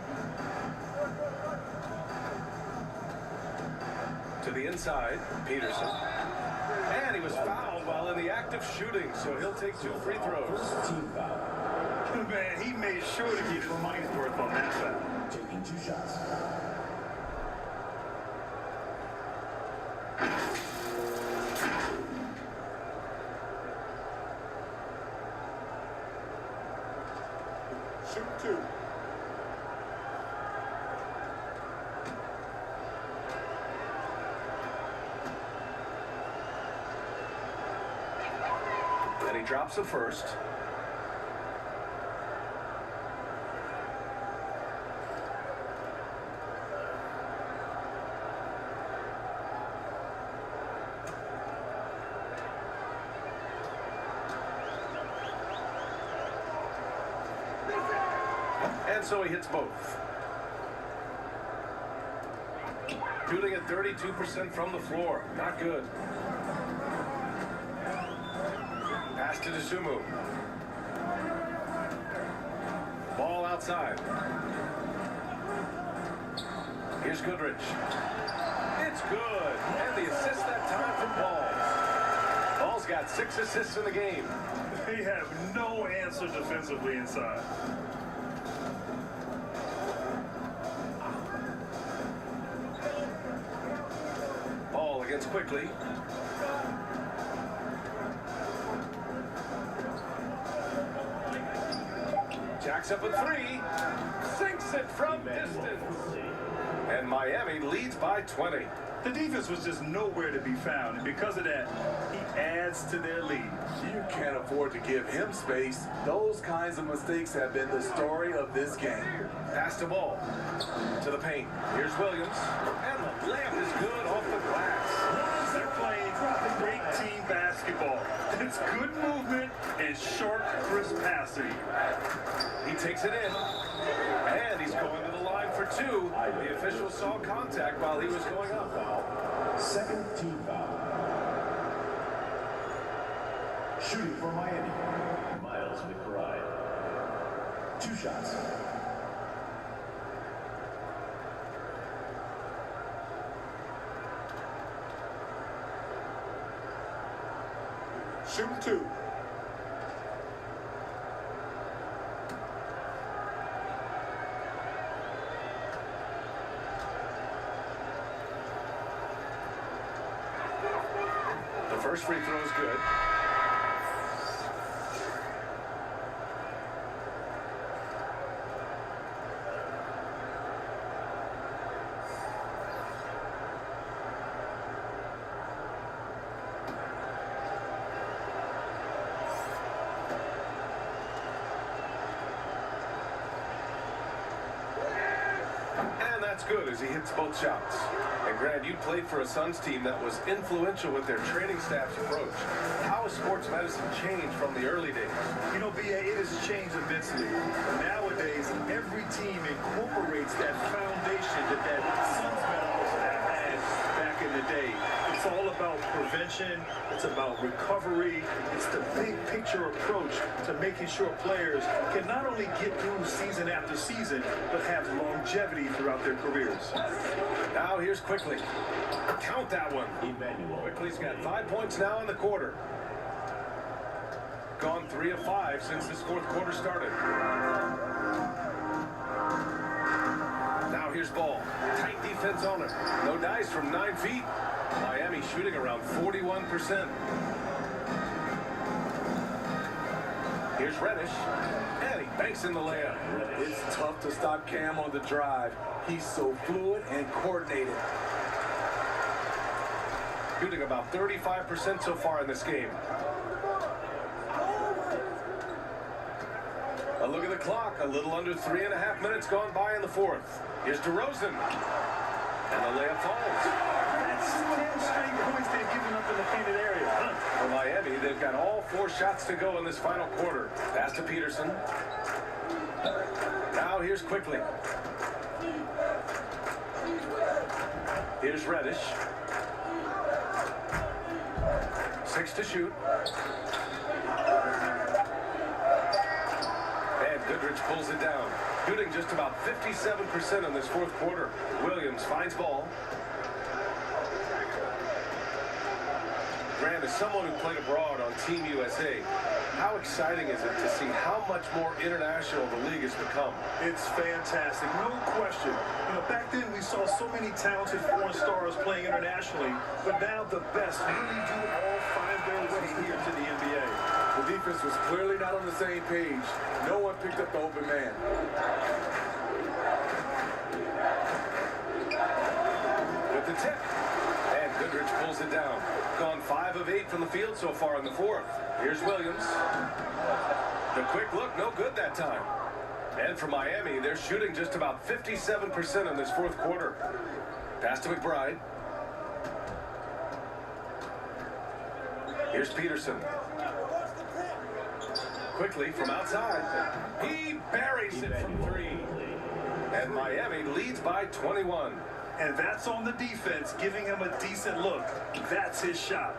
To the inside, Peterson. And he was fouled while in the act of shooting, so he'll take 2 free throws. Man, he made sure to get his money's worth on that foul. Taking 2 shots. Shoot 2. drops the first. And so he hits both. Shooting at 32% from the floor. Not good. Pass to DeSumo. Ball outside. Here's Goodrich. It's good. And the assist that time from Ball. Ball's got 6 assists in the game. They have no answer defensively inside. Ball against Quickly. Jacks up a 3. Sinks it from distance. And Miami leads by 20. The defense was just nowhere to be found, and because of that, he adds to their lead. You can't afford to give him space. Those kinds of mistakes have been the story of this game. Pass the ball to the paint. Here's Williams. And the layup is good off the glass. They're playing great team basketball. It's good movement and sharp, crisp passing. He takes it in. And he's going to the line for 2. The official saw contact while he was going up. Second team foul. Shooting for Miami, Miles McBride. 2 shots. Shooting 2. The first free throw is good. And that's good as he hits both shots. And Grant, you played for a Suns team that was influential with their training staff's approach. How has sports medicine changed from the early days? You know, B.A., it has changed immensely. Nowadays, every team incorporates that foundation that Suns medicals have had back in the day. It's all about prevention. It's about recovery. It's the big picture approach to making sure players can not only get through season after season, but have longevity throughout their careers. Now here's Quickly. Count that one. Quickly's got 5 points now in the quarter. Gone 3 of 5 since this fourth quarter started. Now here's Ball. Tight defense on it. No dice from 9 feet. Miami shooting around 41%. Here's Reddish. And he banks in the layup. It's tough to stop Cam on the drive. He's so fluid and coordinated. Shooting about 35% so far in this game. A look at the clock. A little under 3.5 minutes gone by in the fourth. Here's DeRozan. And the layup falls. That's 10 straight points they've given up in the painted area. For Miami, they've got all 4 shots to go in this final quarter. Pass to Peterson. Now here's Quickly. Here's Reddish. 6 to shoot. And Goodrich pulls it down. Shooting just about 57% in this fourth quarter. Williams finds Ball. Grant, as someone who played abroad on Team USA, how exciting is it to see how much more international the league has become? It's fantastic, no question. You know, back then we saw so many talented foreign stars playing internationally, but now the best really do all find their way here to the NBA. The defense was clearly not on the same page. No one picked up the open man. With the tip. And Goodrich pulls it down. Gone 5 of 8 from the field so far in the fourth. Here's Williams. The quick look, no good that time. And for Miami, they're shooting just about 57% in this fourth quarter. Pass to McBride. Here's Peterson. Quickly from outside. He buries it from 3. And Miami leads by 21. And that's on the defense, giving him a decent look. That's his shot.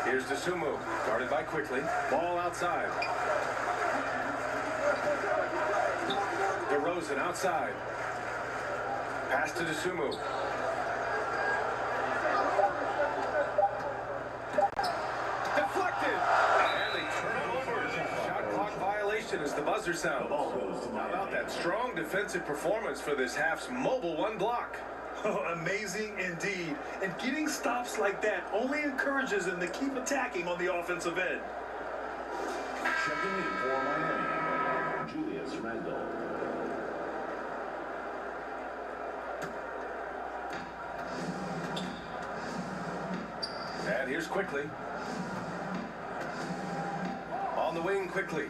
Here's Dosunmu, guarded by Quickly. Ball outside. DeRozan outside. Pass to Dosunmu. Deflected. And they turn it over. Shot clock violation as the buzzer sounds. How about that strong defensive performance for this half's mobile 1 block? Oh, amazing indeed. And getting stops like that only encourages him to keep attacking on the offensive end. Checking in for Miami, Julius Randle. And here's Quickly. On the wing Quickly.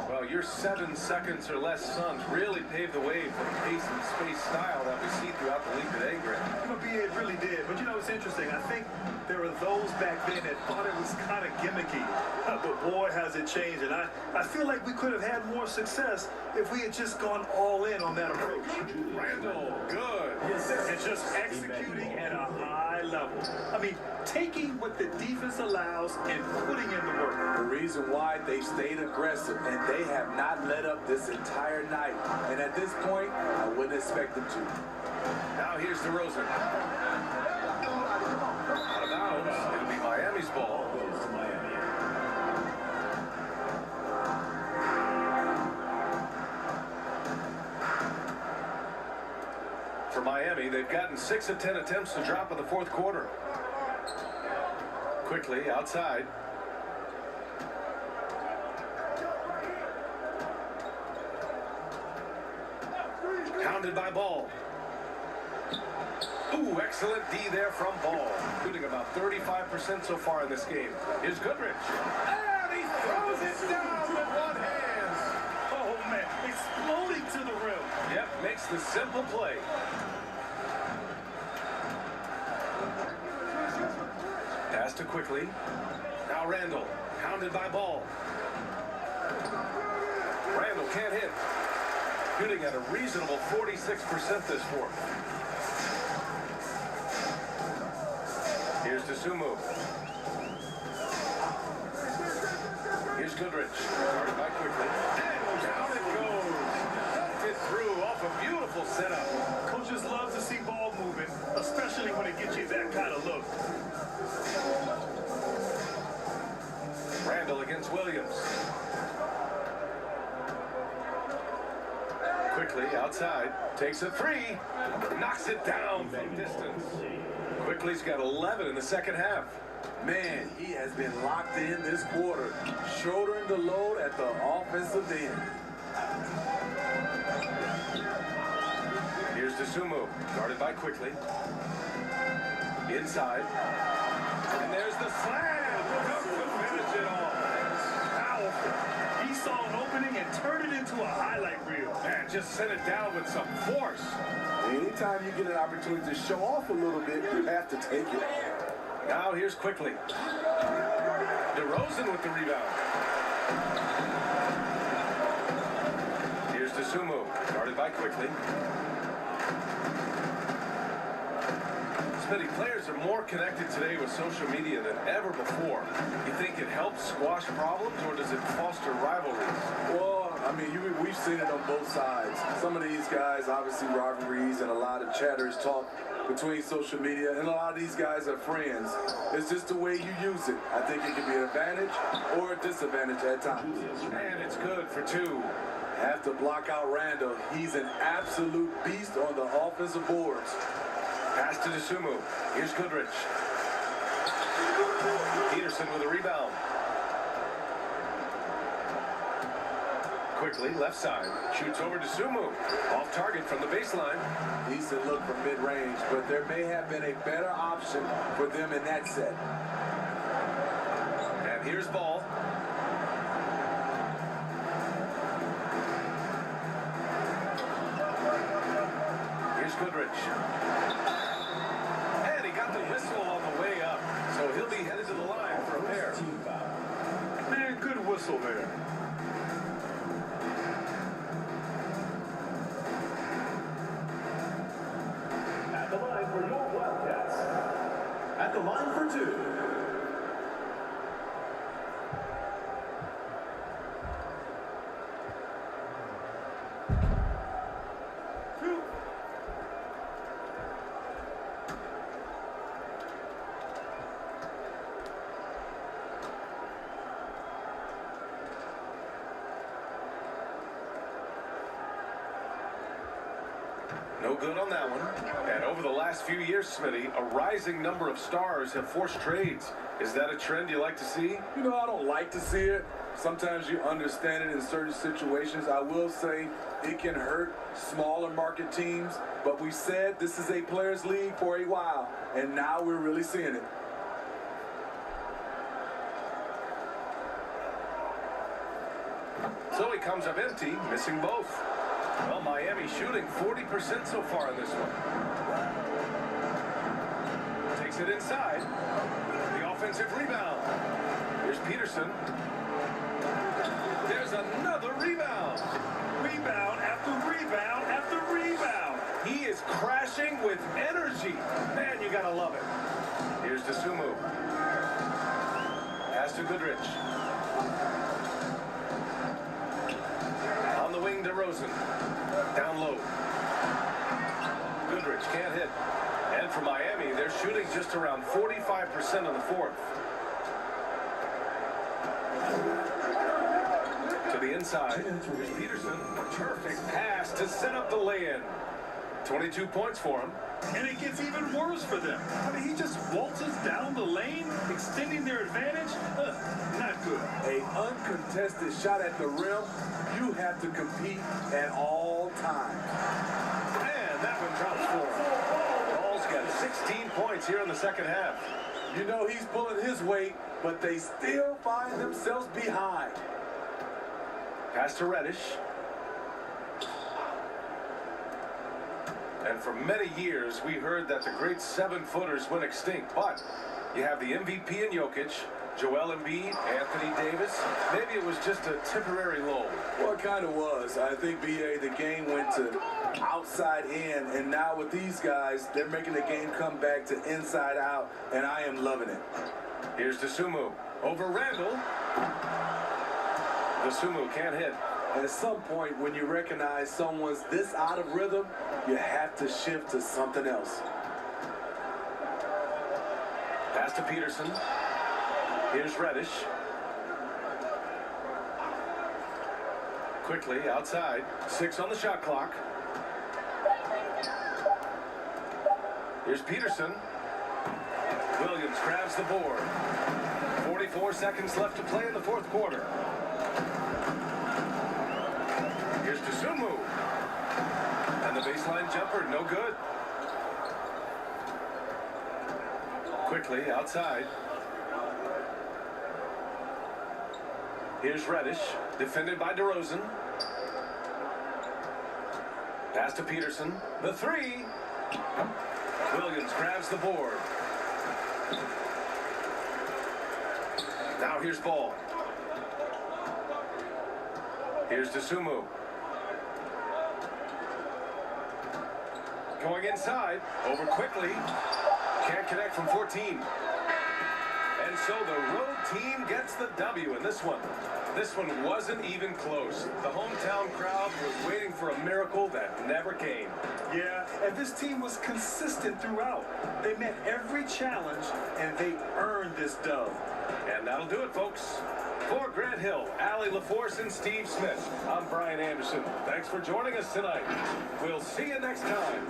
Well, your 7 seconds or less Suns really paved the way for the pace and space style that we see throughout the league today, Grant. It really did. But you know, it's interesting. I think there were those back then that thought it was kind of gimmicky. But boy, has it changed. And I feel like we could have had more success if we had just gone all in on that approach. Randall, good. And just executing at a high level. I mean, taking what the defense allows and putting in the work. The reason why they stayed aggressive, and they have not let up this entire night. And at this point, I wouldn't expect them to. Now here's DeRozan. Out of bounds. It'll be Miami's ball. Goes to Miami. For Miami, they've gotten 6 of 10 attempts to drop in the fourth quarter. Quickly outside. Pounded by Ball. Ooh, excellent D there from Ball. Shooting about 35% so far in this game. Here's Goodrich. And he throws it down with one hand. Oh, man. Exploding to the rim. Yep, makes the simple play. Pass to Quickly. Now Randall. Pounded by Ball. Randall can't hit. Shooting at a reasonable 46% this fourth. Here's Dosunmu. Here's Goodrich. Guarded by Quickly. And down it goes. Dunked it through off a beautiful setup. Coaches love to see ball movement, especially when it gets you that kind of look. Randall against Williams. Quickly outside, takes a 3, knocks it down from distance. Quickly's got 11 in the second half. Man, he has been locked in this quarter, shouldering the load at the offensive end. Here's Dosunmu, guarded by Quickly. Inside. And there's the slam. Duck to finish it off. Powerful. He saw an opening and turned it into a highlight reel. Man, just sent it down with some force. Anytime you get an opportunity to show off a little bit, you have to take it. Now here's Quickly. DeRozan with the rebound. Here's Dosunmu, guarded by Quickly. Smitty, players are more connected today with social media than ever before. You think it helps squash problems, or does it foster rivalries? Well, I mean, we've seen it on both sides. Some of these guys, obviously rivalries and a lot of chatters talk between social media, and a lot of these guys are friends. It's just the way you use it. I think it can be an advantage or a disadvantage at times. And it's good for 2. Have to block out Randall. He's an absolute beast on the offensive boards. Pass to Dosunmu. Here's Goodrich. Peterson with a rebound. Quickly, left side. Shoots over to Sumu. Off target from the baseline. Decent look from mid-range, but there may have been a better option for them in that set. And here's ball. Here's Goodrich. And he got the whistle on the way up. So he'll be headed to the line for a pair. Man, good whistle there. At the line for your Wildcats. At the line for two. No good on that one. And over the last few years, Smitty, a rising number of stars have forced trades. Is that a trend you like to see? You know, I don't like to see it. Sometimes you understand it in certain situations. I will say it can hurt smaller market teams, but we said this is a players' league for a while, and now we're really seeing it. So he comes up empty, missing both. Well, Miami shooting 40% so far in this one. Takes it inside. The offensive rebound. Here's Peterson. There's another rebound. Rebound after rebound after rebound. He is crashing with energy. Man, you gotta love it. Here's Sumu. Pass to Goodrich. On the wing, DeRozan. Down low. Goodrich can't hit. And for Miami, they're shooting just around 45% in the fourth. To the inside. Here's Peterson. Perfect pass to set up the lay-in. 22 points for him. And it gets even worse for them. I mean, he just waltzes down the lane, extending their advantage. Not good. A uncontested shot at the rim, you have to compete at all times. And that one drops for him. Ball's got 16 points here in the second half. You know he's pulling his weight, but they still find themselves behind. Pass to Reddish. And for many years, we heard that the great seven-footers went extinct. But you have the MVP in Jokic, Joel Embiid, Anthony Davis. Maybe it was just a temporary lull. Well, it kind of was. I think, B.A., the game went to outside in, and now with these guys, they're making the game come back to inside out, and I am loving it. Here's Sumu. Over Randall. Sumu can't hit. At some point, when you recognize someone's this out of rhythm, you have to shift to something else. Pass to Peterson. Here's Reddish. Quickly outside. 6 on the shot clock. Here's Peterson. Williams grabs the board. 44 seconds left to play in the fourth quarter. Here's Sumu. And the baseline jumper, no good. Quickly outside. Here's Reddish, defended by DeRozan. Pass to Peterson. The three. Williams grabs the board. Now here's Ball. Here's Sumu. Going inside, over quickly. Can't connect from 14. And so the road team gets the W in this one. This one wasn't even close. The hometown crowd was waiting for a miracle that never came. Yeah, and this team was consistent throughout. They met every challenge, and they earned this dub. And that'll do it, folks. For Grant Hill, Allie LaForce, and Steve Smith, I'm Brian Anderson. Thanks for joining us tonight. We'll see you next time.